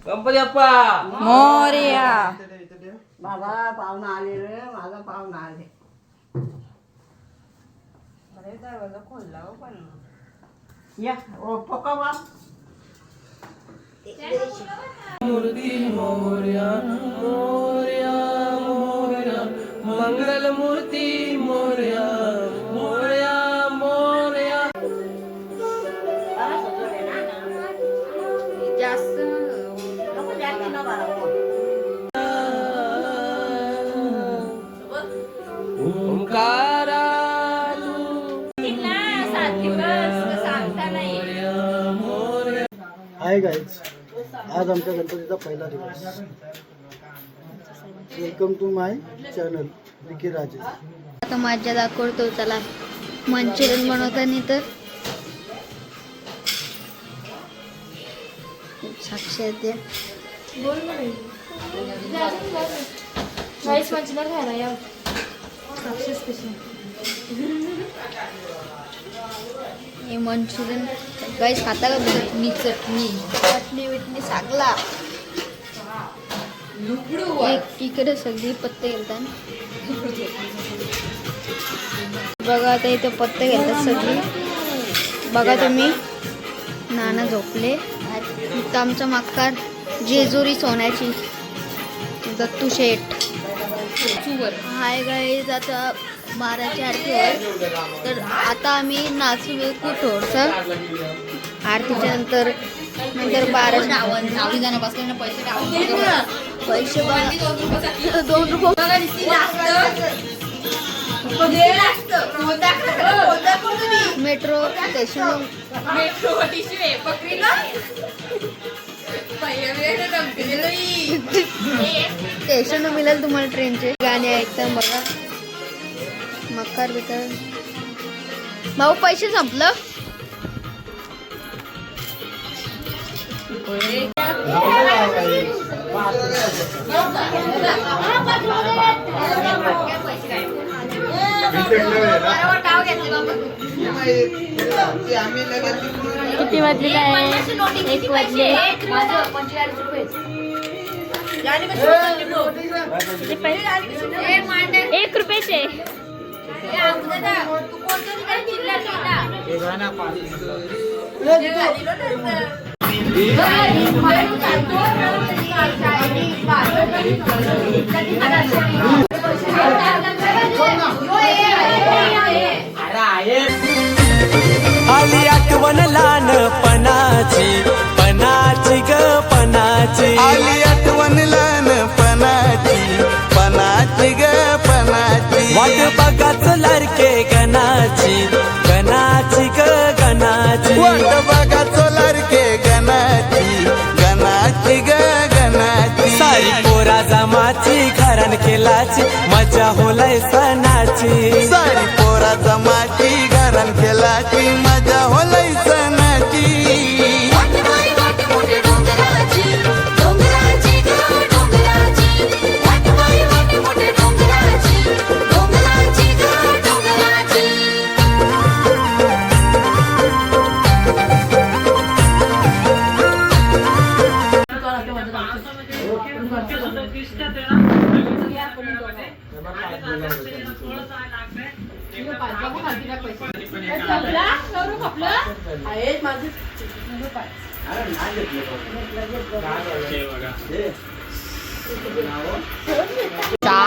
गणपती बाप्पा मोरया. बाबा पाहुणा आले रे, माझा पाहुणा आले. अरे दरवाजा खोलला हो पण. या पक्का बाप. मूर्ती मोरया मोरया मोरया मंगल मूर्ती मोरया मोरया मोरया. जास्त ओंकारा हाय गाईज, आज आमच्या गणपतीचा पहिला दिवस. Welcome to my channel Vicky Rajesh. आता मज्जा दाखवतो. चला मंचुरियन बनवताना तर साक्षात द्या. हे मंचुरियन गाईस खाता का चटणी चटणी चटणी बिटणी सागला. इकडे सगळी पत्ते घालतात बघा. आता इथे पत्ते घालतात सगळी. बघा तुम्ही, नाना झोपले. इथं आमचा मक्कार जेजुरी सोन्याची दत्तू शेठ. हाय गाईज, आता 12ची आरती आहे. तर आता आम्ही नाचू विकू थोडंसं आरतीच्या नंतर 12 जणांपासून पैसे बघा 2 रुपये मेट्रो स्टेशन स्टेशन मिळेल तुम्हाला. ट्रेनचे गाणे ऐकता बघा. मक्कार बिकर भाऊ पैसे संपलं. किती वाजले आहे? 1 वाजले. 1 रुपयाचे. आली आठवण लहानपणाची पणाची ग पणाची. आली आठवण लहानपणाची पणाची ग पणाची. वाट बघाच लारके गणाची गणाची ग गणाची. वाट बघा चोलारके गणाची गणाची ग गणाची. सारी पोरा जमाची घरान खेळाची मजा होलय सणाची. सारी पोरा जमाची घरान खेळाची मजा होलय सणाची.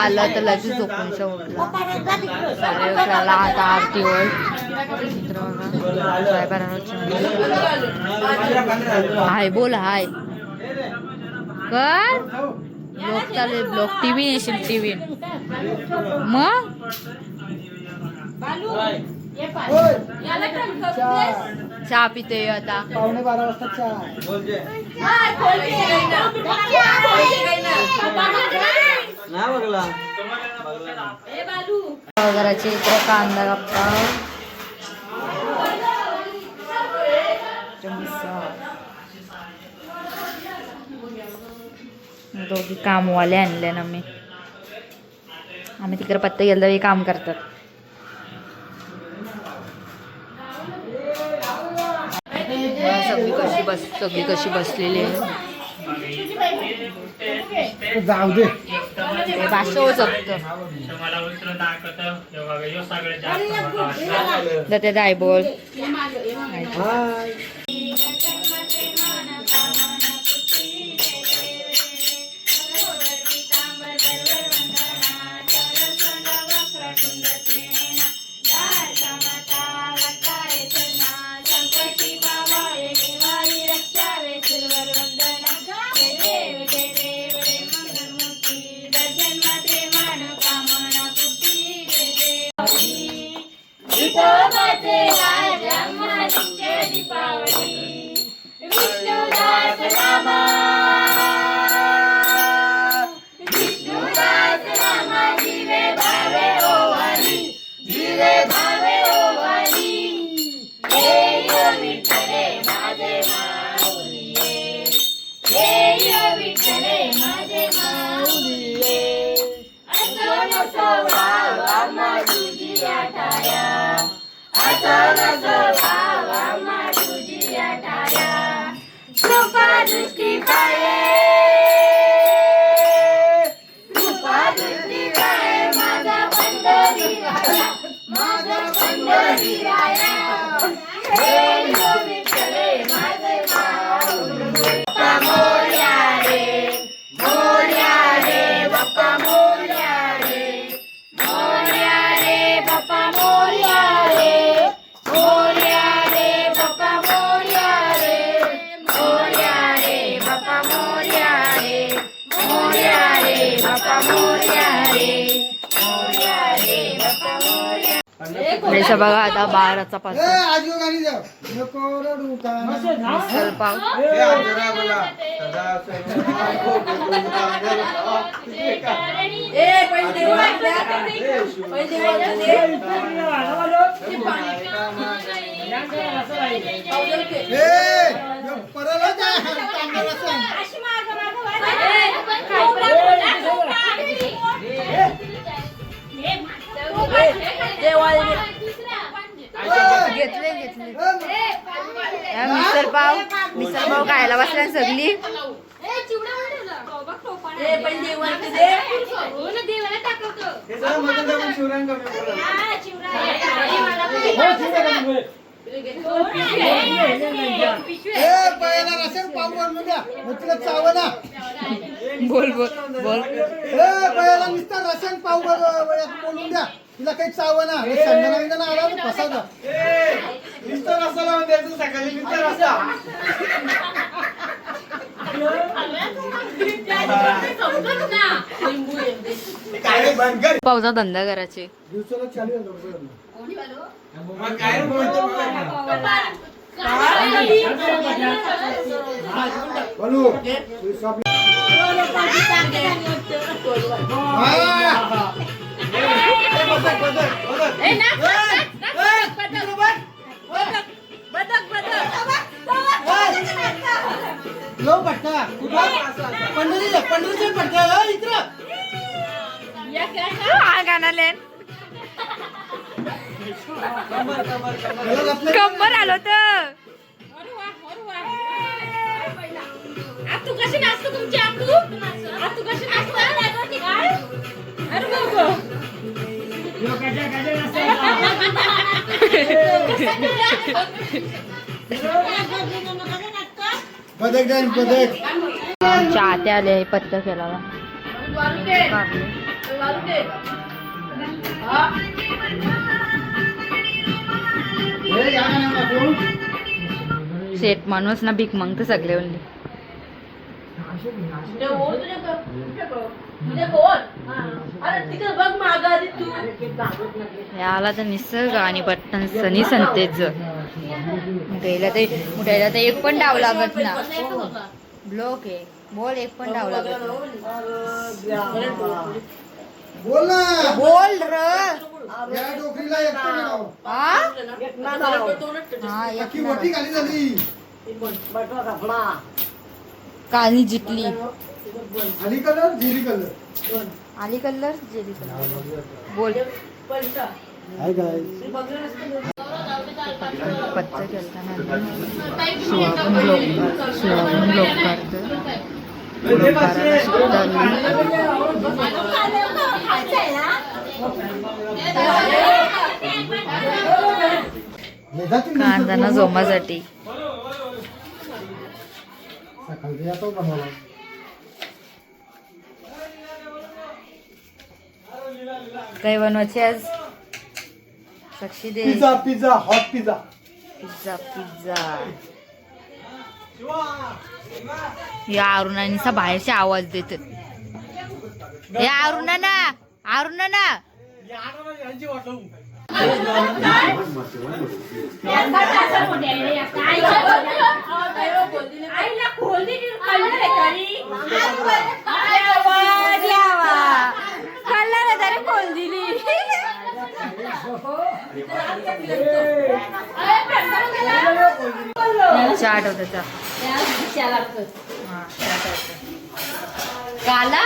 आलं तर लगेच झोपून उठला. आता आरतीवर हाय बोल. हाय कर. ब्लॉग चालेल. Blog TV नेशील. टीव्ही मग चहा पिते आता. 11:15 वाजता चहा. घराचे इकडे कांदा कापता. दोघी कामवाले आणले ना मी. आम्ही तिकडे पत्ते गेलं काम करतात. सगळी कशी बसलेली आहे. जाऊ दे. ते भाषा हो जगतं ते दायबोल. रेषा बघा आता 12चा पास आजू गाणी जाऊ नको रडू का मिसळ पाव. घेतले मिसळ पाव खायला बसल्या सगळी. बोल बोल बोल. पहिला नुसतं रसन पाव बोलून द्या तिला काही चावं ना संध्याकाळी आला ना फसायचा नुसतं रसा लावून द्यायचं सकाळी नुसतं रसा. पावचा धंदा करायचे. दिवसाला 40,000 कंबर आलो तर तू कशी नाचतो तुमची तू कशी बदक जाईन बदक चाहते आले पत्ता केला. सेट माणूस ना भीक मागते सगळे म्हणले. याला तर निसर्ग आणि बट्टन सनी संतेच मुठायला तर एक पण डाव लागत ना. ब्लॉक आहे बोल एक पण डाव लागत बोल ना बोल र. या डोकरीला एक पण नाव. बाकी मोठी गाली झाली कानी जिंकली. आली कलर जेली कलर आली कलर जेली कलर. बोल हाय गाय पत्ता केलताना शिवागून ब्लॉक काढतं कांदा जोमासाठी सकाळी येतो बनवायला. काय बनवायची आज साक्षी दे. Pizza pizza hot pizza. Pizza pizza या अरुणानीचा बाहेरचे आवाज देत. या अरुणा आईला खोल दिली कळलं तरी कळलं तरी खोल दिली. चाट होत काला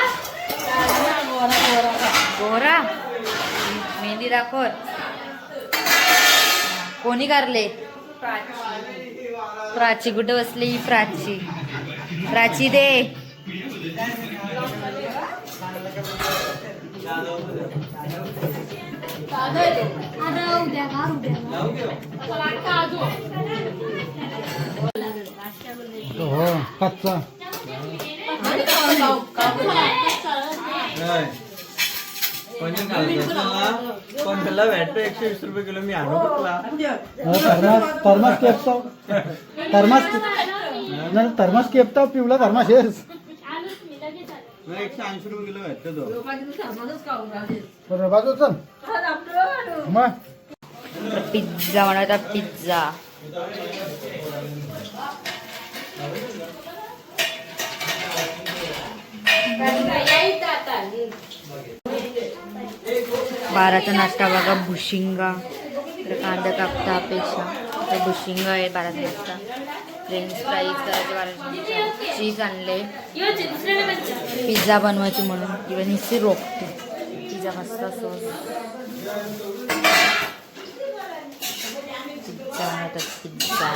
गोरा मेहंदी दाखव. कोणी करले? प्राची कुठे बसली? प्राची दे. हो कच्चा. कोणत्याला भेटतो 120 रुपये किलो मी आणू कुठला थर्मास केपता थर्मास केपता पिवला थर्मास हेच 180 रुपये किलो भेटतो तो. बाजू चल मग पिझ्झा बनवता पिझ्झा. बाराचा नाश्ता बघा भुशिंगा. कांदा कापता अपेक्षा भुशिंगा आहे. बाराचा नाश्ता फ्रेंच फ्राईज करायचे. चीज आणले पिझ्झा बनवायची म्हणून किंवा निश्चित रोखते पिझ्झा मस्त सॉस. पिझ्झा बनवतात पिझ्झा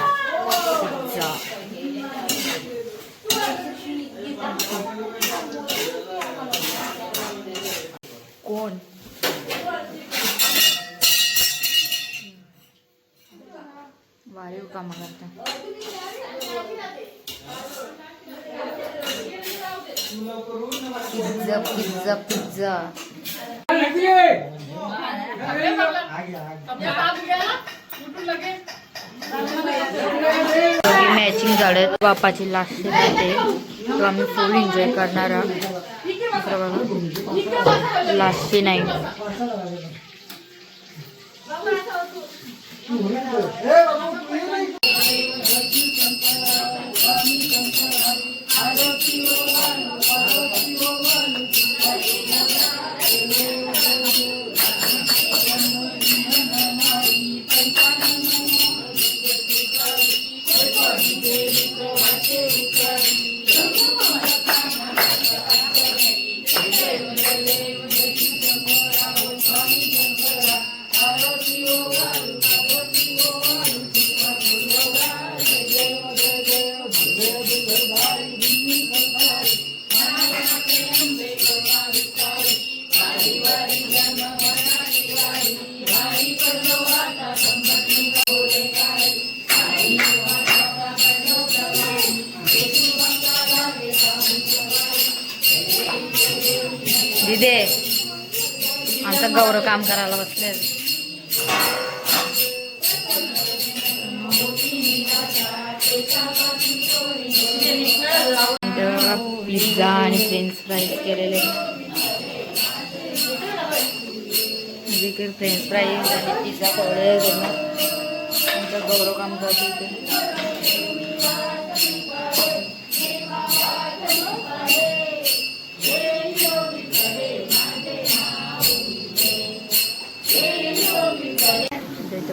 पिझ्झा. कोण वारीव काम करता. Pizza pizza pizza. मॅचिंग झाडे बापाची लास्ट राहते तो आम्ही फुल एन्जॉय करणार आहोत. बघा लास्ट नाही दिदे आमचा गौरव काम करायला बसले. पिझ्झा आणि फ्रेंच फ्राईज केलेले. फ्रेंच फ्राईज आणि पिझ्झा पवडे आमचा गौरव काम करतो इथे.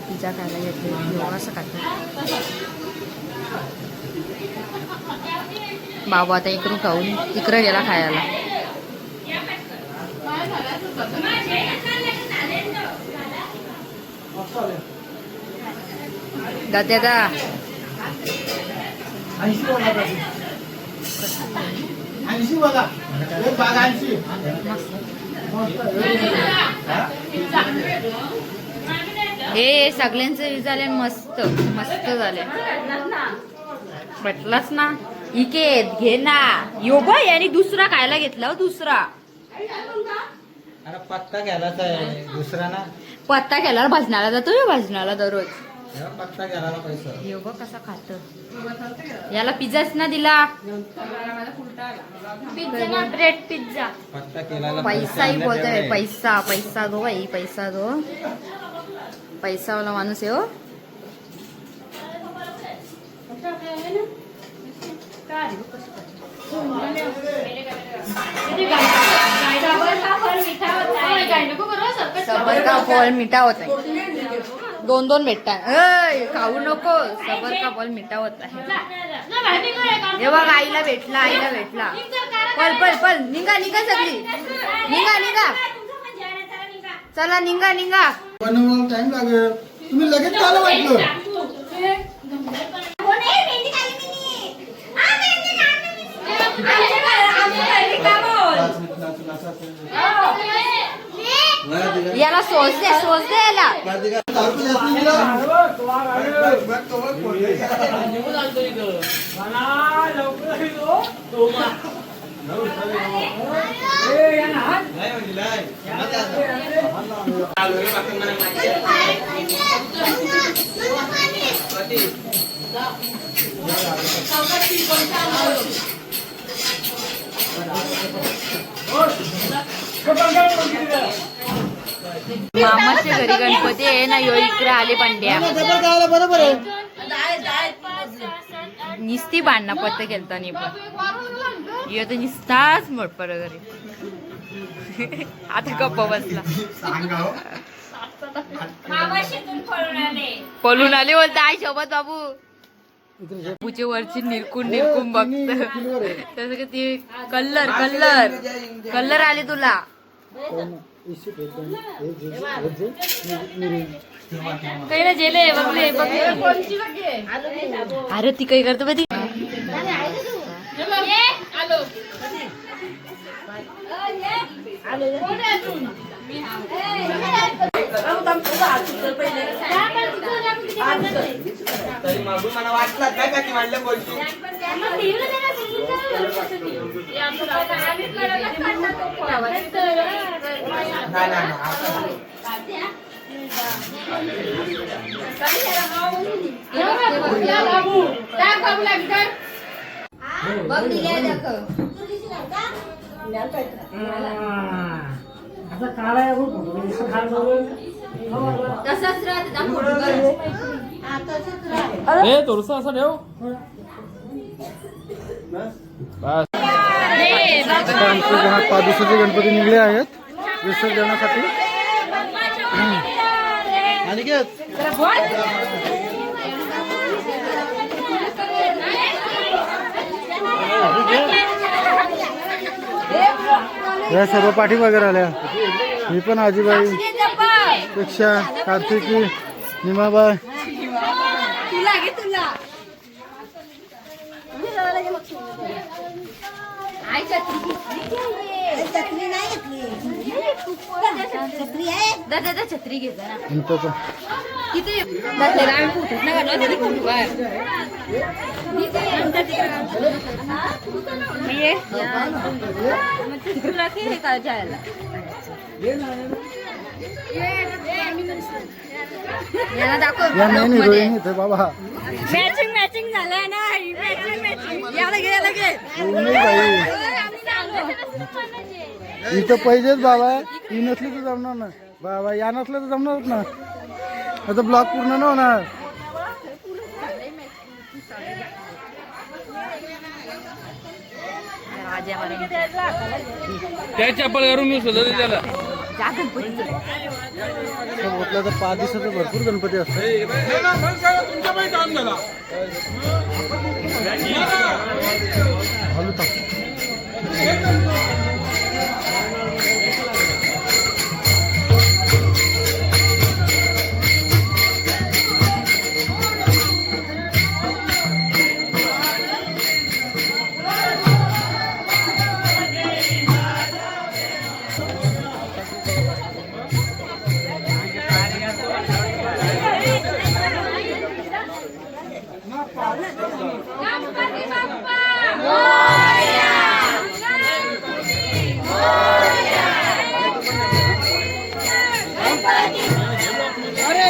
पिझ्झा खायला घेतले असं खातात. बाबा आता इकडून खाऊन तिकडे गेला खायला. दादा 80 वाला दादी. 80 वाला एक बाग 80. हे सगळ्यांचं हे झाले मस्त मस्त झाले पटलाच ना इके घे ना यो बाय आणि दुसरा खायला घेतला हो दुसरा अरे पत्ता घ्यायलाच आहे दुसरा ना पत्ता केला भाजनाला जातो यो भाजनाला दररोज पत्ता घ्यायला पैसा यो बघ कसा खात याला पिझ्झाच ना दिला ब्रेड पिझ्झा पत्ता केला पैसाही बोलतोय पैसा पैसा दो बाई पैसा दो पैसावाला माणूस आहे हो सबर का फळ मिठा होत आहे 2-2 भेटतात खाऊ नको सबर का फळ मिठा होत आहे हे बघ आईला भेटला पल पल पल निघा निघा सगळी निघा चला निघा बनवायला टाइम लागेल तुम्ही लगेच चालू वाटलं याला सोस दे याला मामाच्या घरी गणपती आहे ना यो इकडे आले पांड्या बरोबर आहे निस्ती बांधणा पत्ते केलता नाही पण यो तर निसताच मोडपर घरी आता गप्प बसला पळून आले बोलता आई सोबत बाबू बाबूचे वरची निरकून बघत तसं का ते कलर आले तुला काही ना जेले अरे ती काही करतो ती तरी मागून मला वाटलं काय का ती वाढलं बोलतो तसंच थोडस असं ठेव आमचे 5 दिवसाचे गणपती निघले आहेत विसर्जनासाठी आणि या सर्व पाठी वगैरे आल्या मी पण आजीबाई पेक्षा कार्तिकी निमाबाई दादा छत्री घे जरा इंताचा किती दादा आम्ही फुटत ना काढला तरी फुटू काय तुला हे काय जायला याला दाखव या नाही हिरोईन इथे बाबा मॅचिंग झालंय ना मॅचिंग याला घे नाही बाई इथं पाहिजेच बाबा ही नसली तर जमणार ना बाबा या नसलं तर जमणारच ना आता ब्लॉक पूर्ण न होणार त्या चप्पल करून मी शोधत त्याला म्हटलं तर 5 दिवसाचं भरपूर गणपती असतात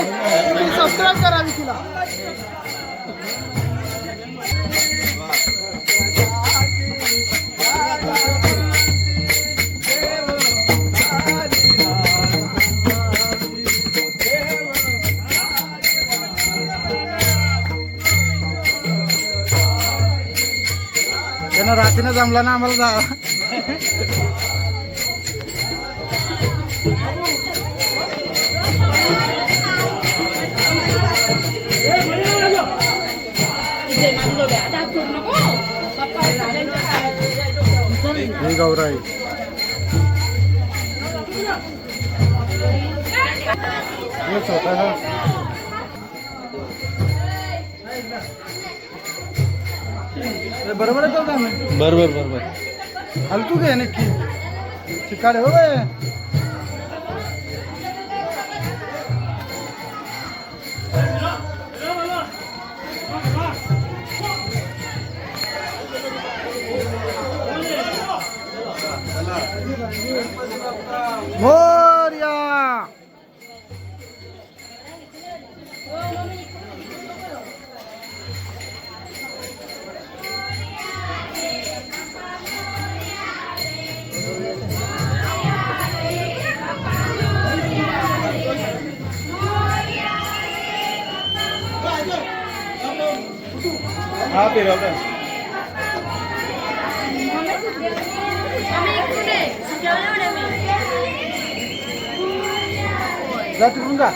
तुम्ही सबस्क्राईब करा विकीला. त्यांना रात्रीनं जमला ना आम्हाला जा. हे गौराई छोटा बरोबर आहे का? बरोबर हलतू घे नक्की शिकाडे हो बाय. मोरया हा फिरवलं. जा तिकडून जा.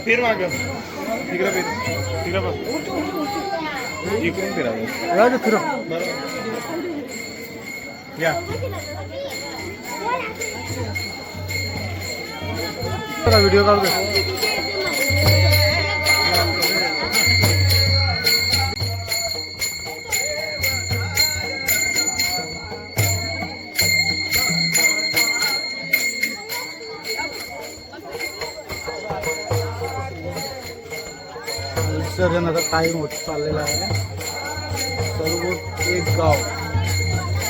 फिर माग तिकडे फिर तिकडे बघ इकडून फिरावं. राहू दे फिरव. या व्हिडिओ काढू दे. विसर्जनाचा टाईम होत चाललेला आहे. सर्व एक गाव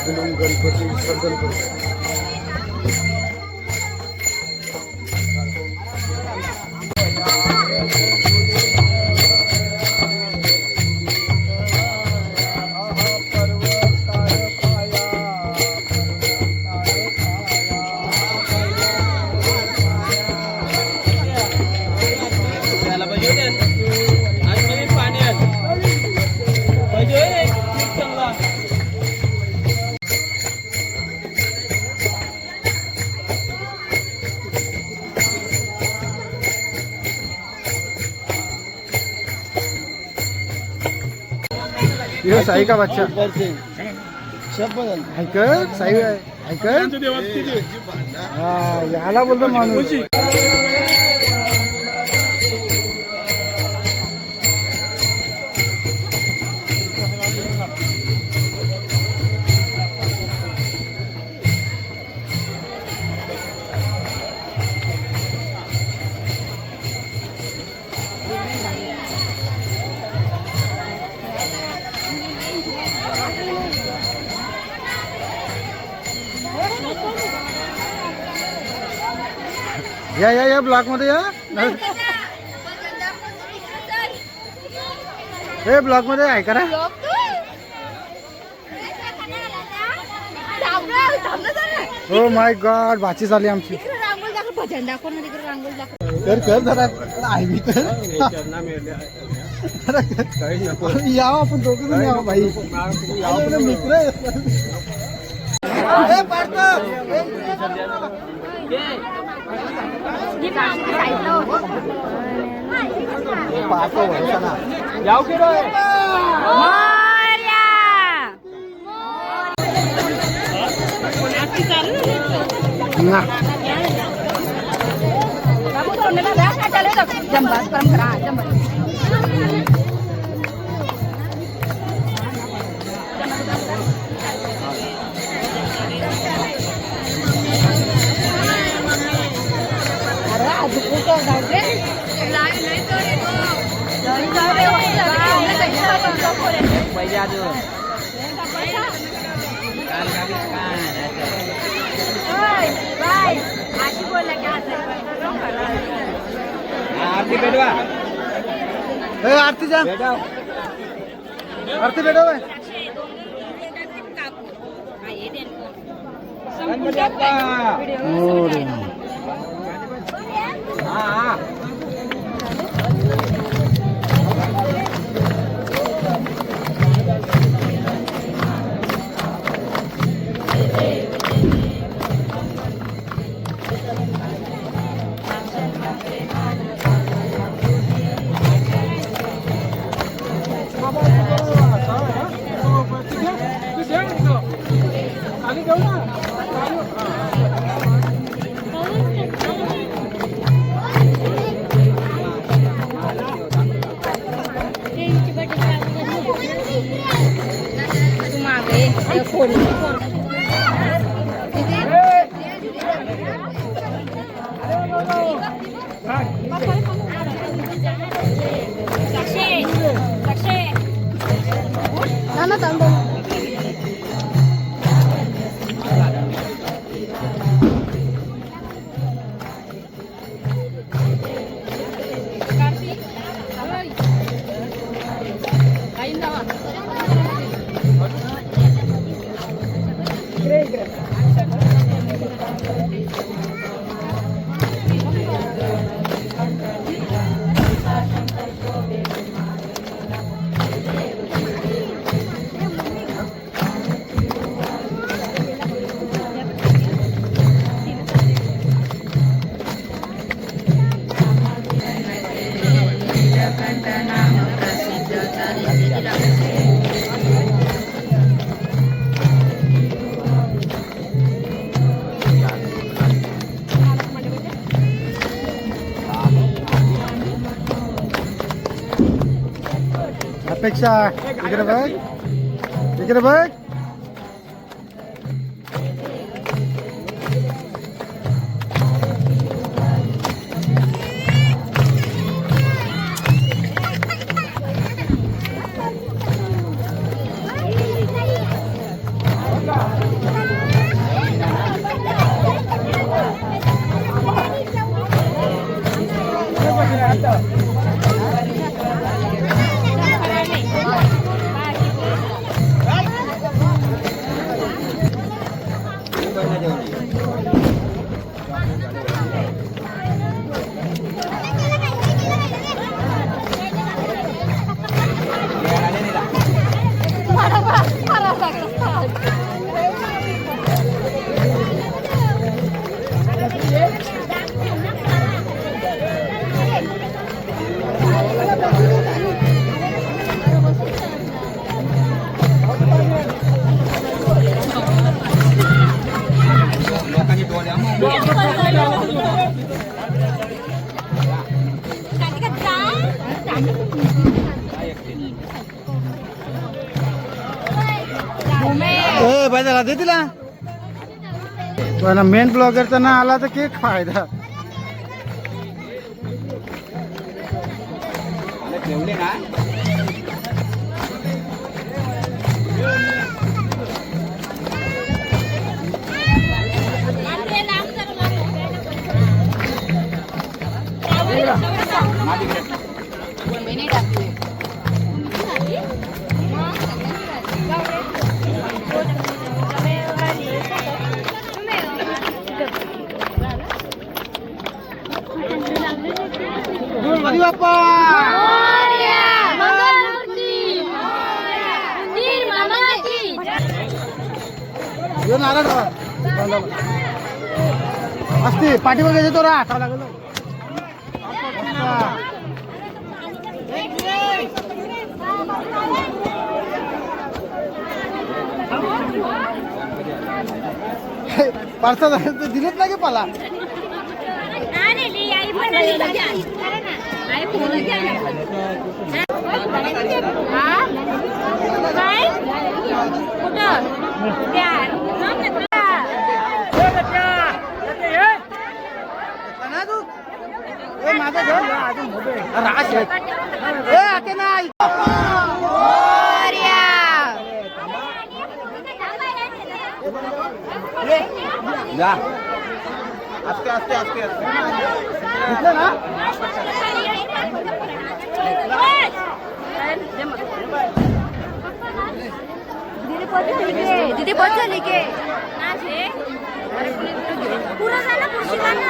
मिळून गणपती विसर्जन करतो. ये साई का बच्चा ऐकत साई ऐकत हा याला बोलतो माणूस. या ब्लॉक मध्ये या. हे ब्लॉक मध्ये आहे करा. हो माय गॉड भाची झाली आमची. कर कर जरा आई कर. या आपण दोघं जण या भाई मित्र. जाऊ की रे. आरती जा आरती भेटव अपेक्षा इकडे बघ इकडे बघ बाजारात दे तिला पण मेन ब्लॉगरचा ना आला तर केक फायदा ठेवले ना गणपती बाप्पा नारळ असते पाठीवर घ्यायचे तो राहा लागलो पार्सल दिलेत ना गे पाला आस्ते आस्ते आस्ते आस्ते ना दीदी बहुत झाली के पुरा झाला खुशीला ना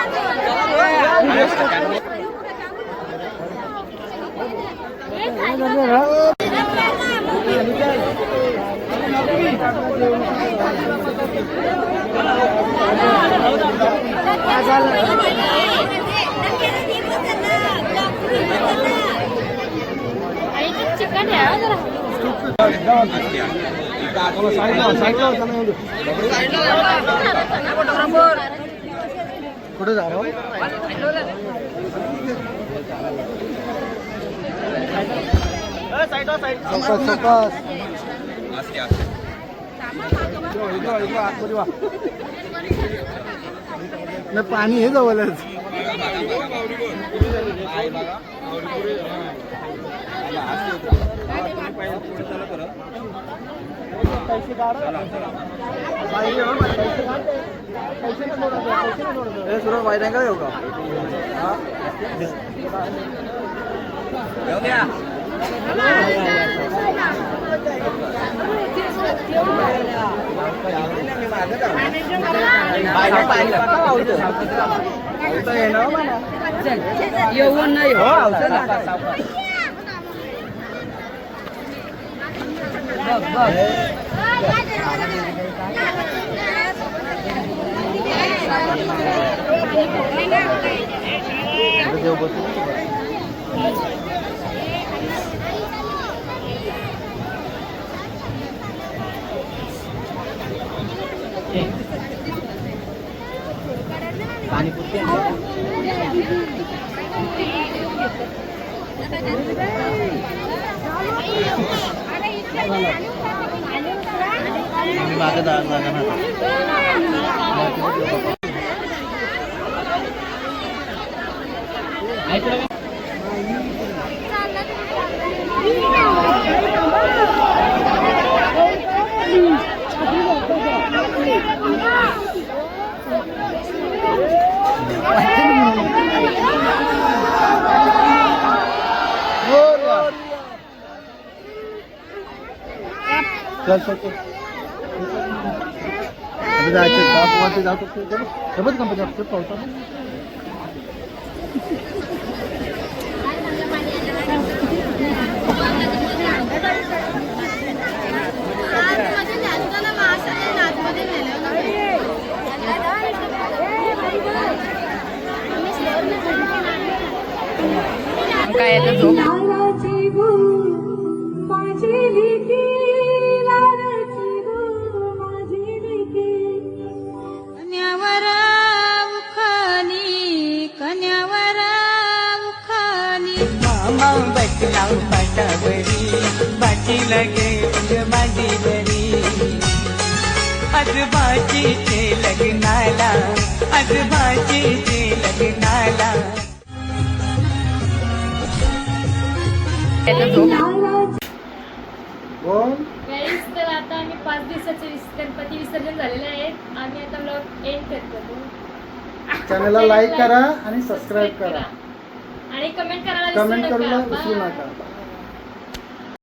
चिकन आहे जरा कुठे जा पाणी हे जवळच सुरत वाईट आहे का येऊ का येऊन नाही चल चल जायचं बापू जातो सोबत कंपनी पावसा काय आता झोप बसला पाटावरी बाची लगे माझी बरी आज बाचीचे लग्नाला आज बाचीचे लग्नाला गाईस तर आता आम्ही 5 दिवसाचे गणपती विसर्जन झालेले आहेत. आम्ही आता ब्लॉग एंड करतो. चॅनलला लाईक करा आणि सबस्क्राईब करा आणि कमेंट करायला कमेंट करायला विसरू विसरू नका. नका.